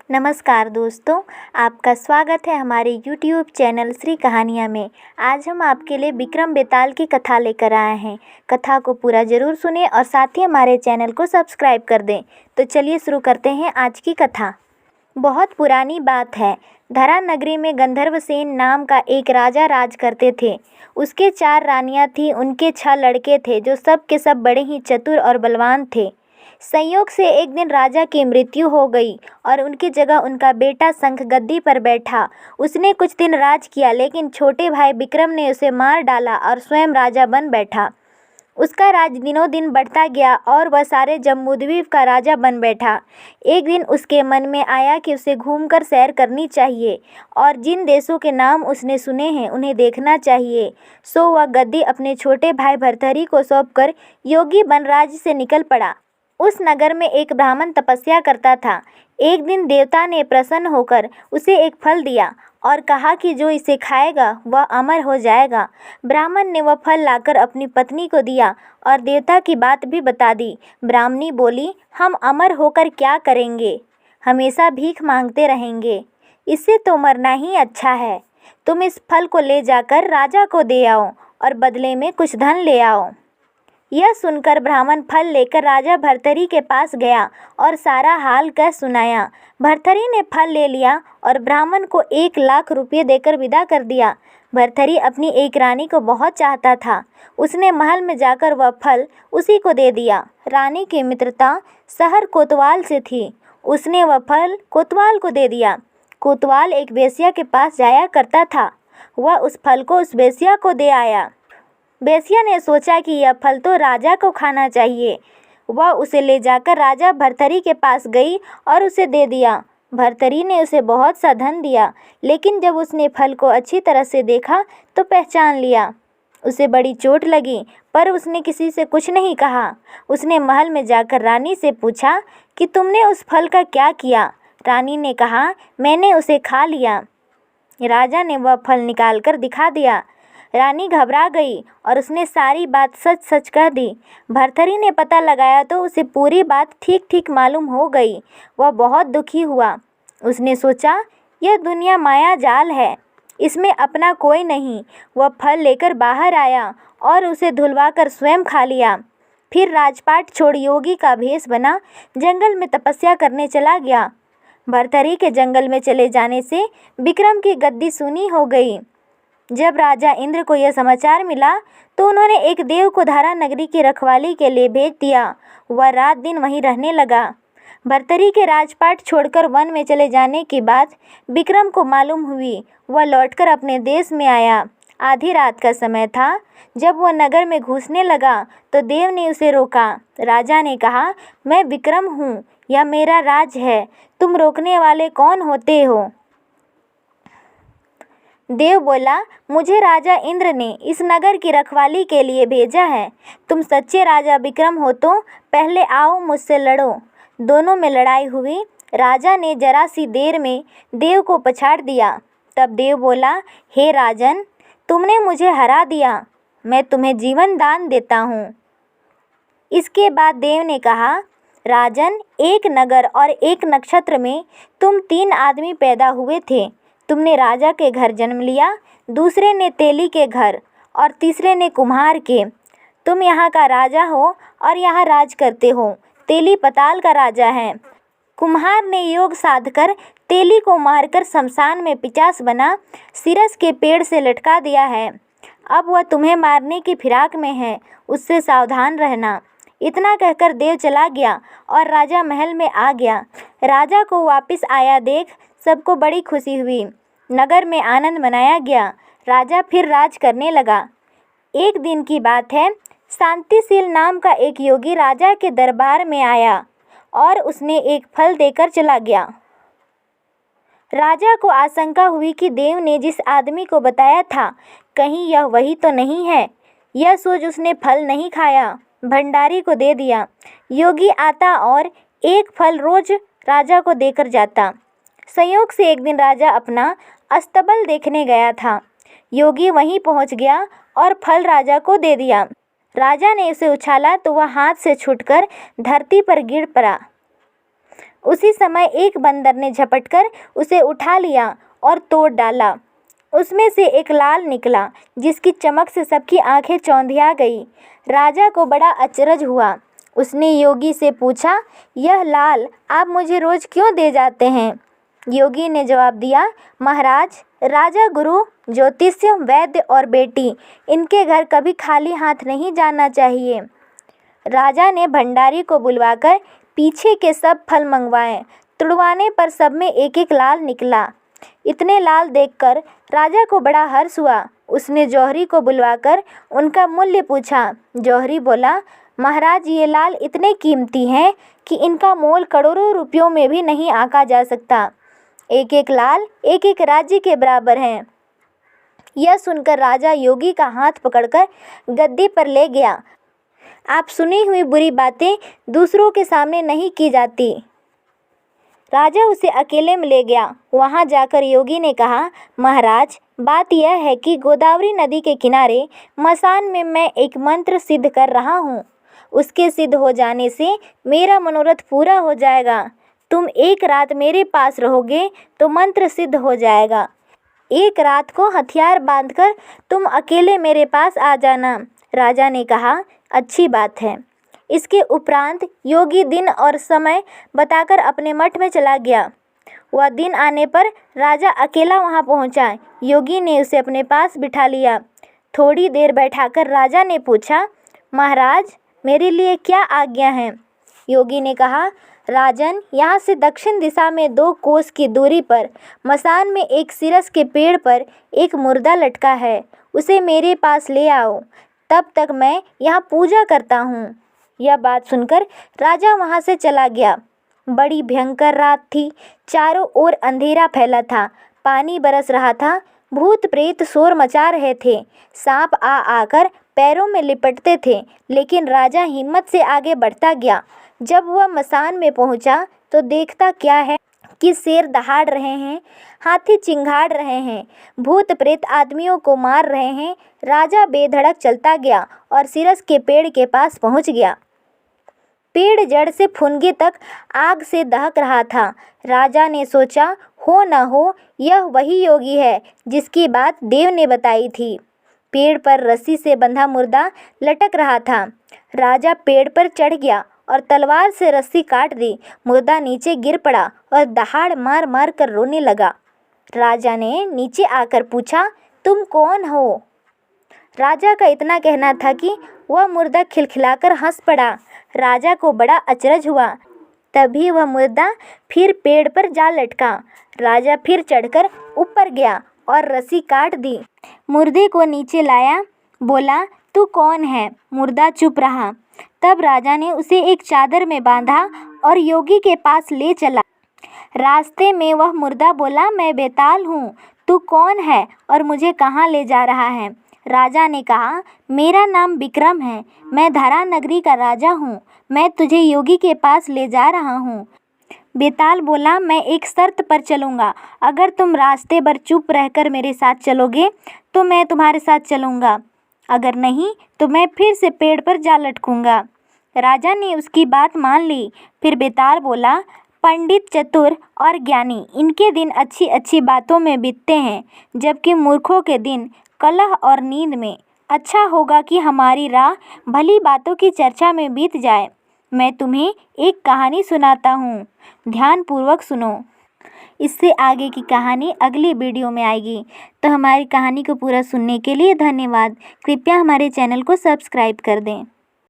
नमस्कार दोस्तों, आपका स्वागत है हमारे YouTube चैनल श्री कहानियाँ में। आज हम आपके लिए विक्रम बेताल की कथा लेकर आए हैं। कथा को पूरा ज़रूर सुनें और साथ ही हमारे चैनल को सब्सक्राइब कर दें। तो चलिए शुरू करते हैं आज की कथा। बहुत पुरानी बात है। धरा नगरी में गंधर्वसेन नाम का एक राजा राज करते थे। उसके 4 रानियाँ थीं। उनके 6 लड़के थे जो सब के सब बड़े ही चतुर और बलवान थे। संयोग से एक दिन राजा की मृत्यु हो गई और उनकी जगह उनका बेटा शंख गद्दी पर बैठा। उसने कुछ दिन राज किया, लेकिन छोटे भाई विक्रम ने उसे मार डाला और स्वयं राजा बन बैठा। उसका राज दिनों दिन बढ़ता गया और वह सारे जम्बूद्वीप का राजा बन बैठा। एक दिन उसके मन में आया कि उसे घूमकर सैर करनी चाहिए और जिन देशों के नाम उसने सुने हैं उन्हें देखना चाहिए। सो वह गद्दी अपने छोटे भाई भर्तृहरि को सौंपकर योगी बनराज से निकल पड़ा। उस नगर में एक ब्राह्मण तपस्या करता था। एक दिन देवता ने प्रसन्न होकर उसे एक फल दिया और कहा कि जो इसे खाएगा वह अमर हो जाएगा। ब्राह्मण ने वह फल लाकर अपनी पत्नी को दिया और देवता की बात भी बता दी। ब्राह्मणी बोली, हम अमर होकर क्या करेंगे? हमेशा भीख मांगते रहेंगे। इससे तो मरना ही अच्छा है। तुम इस फल को ले जाकर राजा को दे आओ और बदले में कुछ धन ले आओ। यह सुनकर ब्राह्मण फल लेकर राजा भर्तृहरि के पास गया और सारा हाल कह सुनाया। भर्तृहरि ने फल ले लिया और ब्राह्मण को 1 लाख रुपये देकर विदा कर दिया। भर्तृहरि अपनी एक रानी को बहुत चाहता था। उसने महल में जाकर वह फल उसी को दे दिया। रानी की मित्रता शहर कोतवाल से थी। उसने वह फल कोतवाल को दे दिया। कोतवाल एक वेश्या के पास जाया करता था। वह उस फल को उस वेश्या को दे आया। वेश्या ने सोचा कि यह फल तो राजा को खाना चाहिए। वह उसे ले जाकर राजा भर्तृहरि के पास गई और उसे दे दिया। भर्तृहरि ने उसे बहुत सा धन दिया, लेकिन जब उसने फल को अच्छी तरह से देखा तो पहचान लिया। उसे बड़ी चोट लगी, पर उसने किसी से कुछ नहीं कहा। उसने महल में जाकर रानी से पूछा कि तुमने उस फल का क्या किया? रानी ने कहा, मैंने उसे खा लिया। राजा ने वह फल निकाल कर दिखा दिया। रानी घबरा गई और उसने सारी बात सच सच कह दी। भर्तृहरि ने पता लगाया तो उसे पूरी बात ठीक ठीक मालूम हो गई। वह बहुत दुखी हुआ। उसने सोचा, यह दुनिया माया जाल है, इसमें अपना कोई नहीं। वह फल लेकर बाहर आया और उसे धुलवाकर स्वयं खा लिया। फिर राजपाट छोड़ योगी का भेष बना जंगल में तपस्या करने चला गया। भर्तृहरि के जंगल में चले जाने से विक्रम की गद्दी सूनी हो गई। जब राजा इंद्र को यह समाचार मिला तो उन्होंने एक देव को धारा नगरी की रखवाली के लिए भेज दिया। वह रात दिन वहीं रहने लगा। भर्तृहरि के राजपाट छोड़कर वन में चले जाने की बात विक्रम को मालूम हुई। वह लौटकर अपने देश में आया। आधी रात का समय था। जब वह नगर में घुसने लगा तो देव ने उसे रोका। राजा ने कहा, मैं विक्रम हूँ, यह मेरा राज है, तुम रोकने वाले कौन होते हो? देव बोला, मुझे राजा इंद्र ने इस नगर की रखवाली के लिए भेजा है। तुम सच्चे राजा विक्रम हो तो पहले आओ मुझसे लड़ो। दोनों में लड़ाई हुई। राजा ने जरा सी देर में देव को पछाड़ दिया। तब देव बोला, हे राजन, तुमने मुझे हरा दिया, मैं तुम्हें जीवन दान देता हूँ। इसके बाद देव ने कहा, राजन, एक नगर और एक नक्षत्र में तुम 3 आदमी पैदा हुए थे। तुमने राजा के घर जन्म लिया, दूसरे ने तेली के घर और तीसरे ने कुम्हार के। तुम यहाँ का राजा हो और यहाँ राज करते हो। तेली पताल का राजा है। कुम्हार ने योग साधकर तेली को मारकर शमशान में पिचास बना सिरस के पेड़ से लटका दिया है। अब वह तुम्हें मारने की फिराक में है, उससे सावधान रहना। इतना कहकर देव चला गया और राजा महल में आ गया। राजा को वापस आया देख सबको बड़ी खुशी हुई। नगर में आनंद मनाया गया। राजा फिर राज करने लगा। एक दिन की बात है। शांतिशील नाम का एक योगी राजा के दरबार में आया और उसने एक फल देकर चला गया। राजा को आशंका हुई कि देव ने जिस आदमी को बताया था कहीं यह वही तो नहीं है। यह सोच उसने फल नहीं खाया, भंडारी को दे दिया। योगी आता और एक फल रोज राजा को देकर जाता। संयोग से एक दिन राजा अपना अस्तबल देखने गया था। योगी वहीं पहुंच गया और फल राजा को दे दिया। राजा ने उसे उछाला तो वह हाथ से छूटकर धरती पर गिर पड़ा। उसी समय एक बंदर ने झपटकर उसे उठा लिया और तोड़ डाला। उसमें से एक लाल निकला जिसकी चमक से सबकी आंखें चौंधिया गई। राजा को बड़ा अचरज हुआ। उसने योगी से पूछा, यह लाल आप मुझे रोज क्यों दे जाते हैं? योगी ने जवाब दिया, महाराज, राजा, गुरु, ज्योतिष्य, वैद्य और बेटी, इनके घर कभी खाली हाथ नहीं जाना चाहिए। राजा ने भंडारी को बुलवाकर पीछे के सब फल मंगवाए। तुड़वाने पर सब में एक एक लाल निकला। इतने लाल देखकर राजा को बड़ा हर्ष हुआ। उसने जौहरी को बुलवाकर उनका मूल्य पूछा। जौहरी बोला, महाराज, ये लाल इतने कीमती हैं कि इनका मोल करोड़ों रुपयों में भी नहीं आंका जा सकता। एक एक लाल एक एक राज्य के बराबर हैं। यह सुनकर राजा योगी का हाथ पकड़कर गद्दी पर ले गया। आप सुनी हुई बुरी बातें दूसरों के सामने नहीं की जाती। राजा उसे अकेले में ले गया। वहां जाकर योगी ने कहा, महाराज, बात यह है कि गोदावरी नदी के किनारे मसान में मैं एक मंत्र सिद्ध कर रहा हूँ। उसके सिद्ध हो जाने से मेरा मनोरथ पूरा हो जाएगा। तुम एक रात मेरे पास रहोगे तो मंत्र सिद्ध हो जाएगा। एक रात को हथियार बांधकर तुम अकेले मेरे पास आ जाना। राजा ने कहा, अच्छी बात है। इसके उपरांत योगी दिन और समय बताकर अपने मठ में चला गया। वह दिन आने पर राजा अकेला वहां पहुंचा। योगी ने उसे अपने पास बिठा लिया। थोड़ी देर बैठाकर राजा ने पूछा, महाराज, मेरे लिए क्या आज्ञा है? योगी ने कहा, राजन, यहाँ से दक्षिण दिशा में 2 कोस की दूरी पर मसान में एक सिरस के पेड़ पर एक मुर्दा लटका है। उसे मेरे पास ले आओ। तब तक मैं यहाँ पूजा करता हूँ। यह बात सुनकर राजा वहाँ से चला गया। बड़ी भयंकर रात थी। चारों ओर अंधेरा फैला था। पानी बरस रहा था। भूत प्रेत शोर मचा रहे थे। सांप आ आकर पैरों में लिपटते थे। लेकिन राजा हिम्मत से आगे बढ़ता गया। जब वह मसान में पहुंचा तो देखता क्या है कि शेर दहाड़ रहे हैं, हाथी चिंघाड़ रहे हैं, भूत प्रेत आदमियों को मार रहे हैं। राजा बेधड़क चलता गया और सिरस के पेड़ के पास पहुंच गया। पेड़ जड़ से फुनगे तक आग से दहक रहा था। राजा ने सोचा, हो न हो यह वही योगी है जिसकी बात देव ने बताई थी। पेड़ पर रस्सी से बंधा मुर्दा लटक रहा था। राजा पेड़ पर चढ़ गया और तलवार से रस्सी काट दी। मुर्दा नीचे गिर पड़ा और दहाड़ मार मार कर रोने लगा। राजा ने नीचे आकर पूछा, तुम कौन हो? राजा का इतना कहना था कि वह मुर्दा खिलखिलाकर हंस पड़ा। राजा को बड़ा अचरज हुआ। तभी वह मुर्दा फिर पेड़ पर जा लटका। राजा फिर चढ़कर ऊपर गया और रस्सी काट दी। मुर्दे को नीचे लाया। बोला, तू कौन है? मुर्दा चुप रहा। तब राजा ने उसे एक चादर में बांधा और योगी के पास ले चला। रास्ते में वह मुर्दा बोला, मैं बेताल हूँ। तू कौन है और मुझे कहाँ ले जा रहा है? राजा ने कहा, मेरा नाम विक्रम है। मैं धरा नगरी का राजा हूँ। मैं तुझे योगी के पास ले जा रहा हूँ। बेताल बोला, मैं एक शर्त पर चलूँगा। अगर तुम रास्ते भर चुप रहकर मेरे साथ चलोगे तो मैं तुम्हारे साथ चलूँगा, अगर नहीं तो मैं फिर से पेड़ पर जा लटकूँगा। राजा ने उसकी बात मान ली। फिर बेताल बोला, पंडित, चतुर और ज्ञानी, इनके दिन अच्छी अच्छी बातों में बीतते हैं, जबकि मूर्खों के दिन कलह और नींद में। अच्छा होगा कि हमारी राह भली बातों की चर्चा में बीत जाए। मैं तुम्हें एक कहानी सुनाता हूँ, ध्यानपूर्वक सुनो। इससे आगे की कहानी अगली वीडियो में आएगी। तो हमारी कहानी को पूरा सुनने के लिए धन्यवाद। कृपया हमारे चैनल को सब्सक्राइब कर दें।